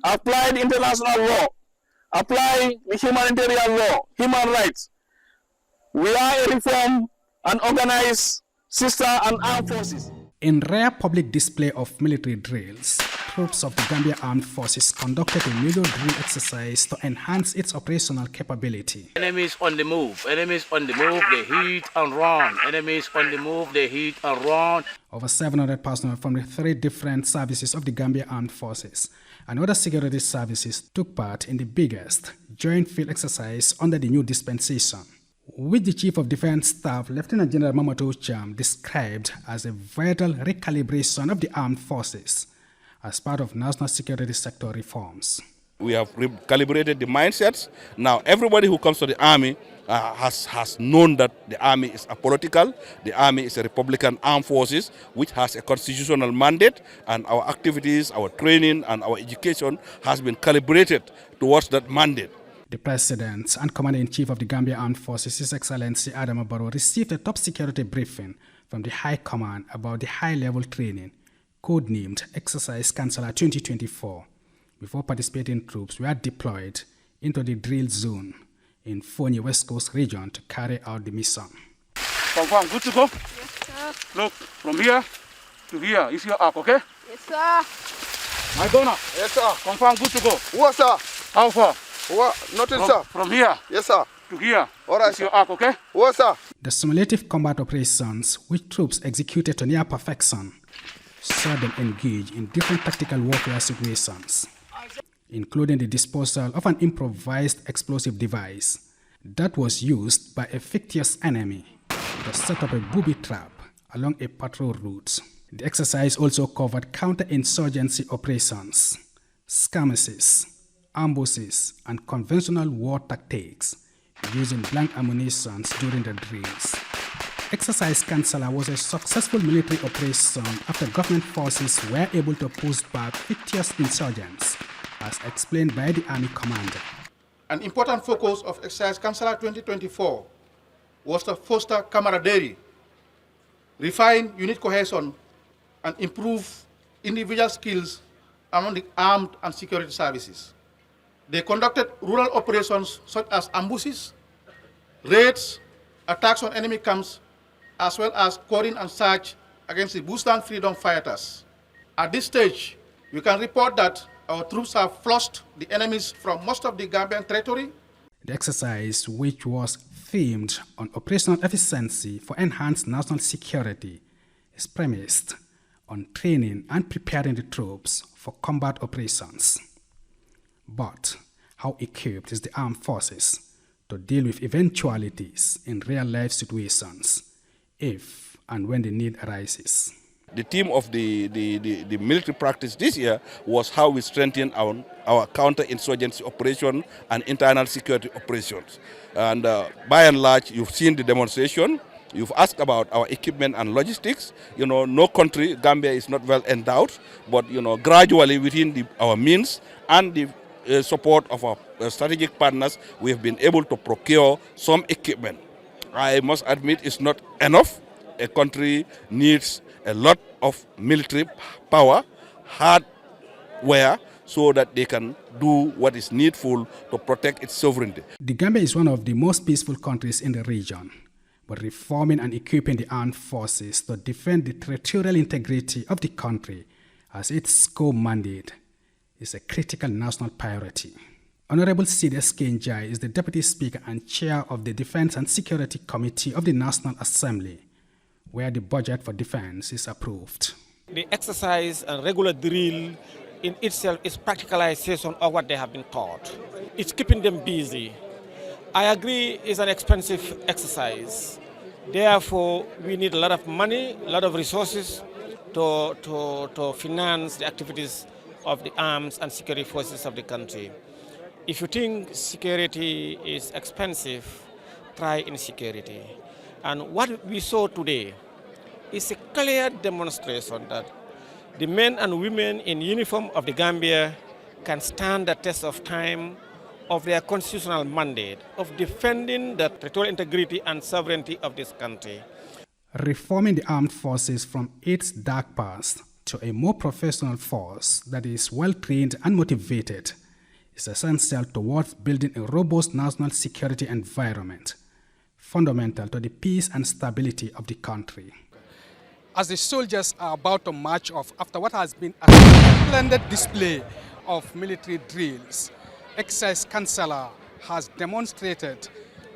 apply the international law, apply the humanitarian law, human rights. We are a reformed and organized sister and armed forces. In rare public display of military drills, troops of the Gambia Armed Forces conducted a major drill exercise to enhance its operational capability. Enemies on the move, enemies on the move, they hit and run. Enemies on the move, they hit and run. Over 700 personnel from the 3 different services of the Gambia Armed Forces and other security services took part in the biggest joint field exercise under the new dispensation, which the Chief of Defense Staff, Lieutenant General Mamadou Cham, described as a vital recalibration of the armed forces as part of national security sector reforms. We have recalibrated the mindsets. Now everybody who comes to the army has known that the army is apolitical, the army is a Republican armed forces which has a constitutional mandate, and our activities, our training and our education has been calibrated towards that mandate. The President and Commander-in-Chief of the Gambia Armed Forces, His Excellency Adama Barrow, received a top security briefing from the High Command about the high-level training, codenamed Exercise Kansala 2024, before participating troops were deployed into the drill zone in Foni West Coast region to carry out the mission. Confirm, good to go? Yes, sir. Look, from here to here is your arc, okay? Yes, sir. My donor. Yes, sir. Confirm, good to go. What, sir? How far? What? Nothing, sir. From here Yes, sir. to here All right, is your arc, okay? What, sir? The simulative combat operations, which troops executed to near perfection, saw them engage in different tactical warfare situations, including the disposal of an improvised explosive device that was used by a fictitious enemy to set up a booby trap along a patrol route. The exercise also covered counter-insurgency operations, skirmishes, ambushes, and conventional war tactics using blank ammunition during the drills. Exercise Kansala was a successful military operation after government forces were able to push back fictitious insurgents, as explained by the Army commander. An important focus of Exercise Kansala 2024 was to foster camaraderie, refine unit cohesion, and improve individual skills among the armed and security services. They conducted rural operations such as ambushes, raids, attacks on enemy camps, as well as coordinate and search against the Bushland freedom fighters. At this stage, we can report that our troops have flushed the enemies from most of the Gambian territory. The exercise, which was themed on operational efficiency for enhanced national security, is premised on training and preparing the troops for combat operations. But how equipped is the armed forces to deal with eventualities in real-life situations, if and when the need arises? The theme of the military practice this year was how we strengthen our counter-insurgency operation and internal security operations. And by and large, you've seen the demonstration. You've asked about our equipment and logistics. You know, no country, Gambia is not well endowed, but you know, gradually within our means and the support of our strategic partners, we have been able to procure some equipment. I must admit it's not enough. A country needs a lot of military power, hardware, so that they can do what is needful to protect its sovereignty. The Gambia is one of the most peaceful countries in the region, but reforming and equipping the armed forces to defend the territorial integrity of the country as its core mandate is a critical national priority. Honorable C.D.S. Kenjai is the Deputy Speaker and Chair of the Defense and Security Committee of the National Assembly, where the budget for defense is approved. The exercise and regular drill in itself is practicalization of what they have been taught. It's keeping them busy. I agree it's an expensive exercise. Therefore, we need a lot of money, a lot of resources to finance the activities of the arms and security forces of the country. If you think security is expensive, try insecurity. And what we saw today is a clear demonstration that the men and women in uniform of the Gambia can stand the test of time of their constitutional mandate of defending the territorial integrity and sovereignty of this country. Reforming the armed forces from its dark past to a more professional force that is well-trained and motivated is essential towards building a robust national security environment, fundamental to the peace and stability of the country. As the soldiers are about to march off after what has been a splendid display of military drills, Exercise Councillor has demonstrated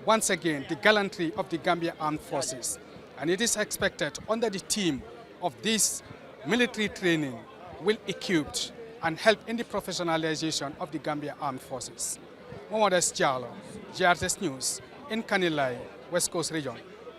once again the gallantry of the Gambia Armed Forces, and it is expected under the theme of this military training will equip and help in the professionalization of the Gambia Armed Forces. Mohamed S. Jallo, GRTS News, in Kanilai, West Coast Region.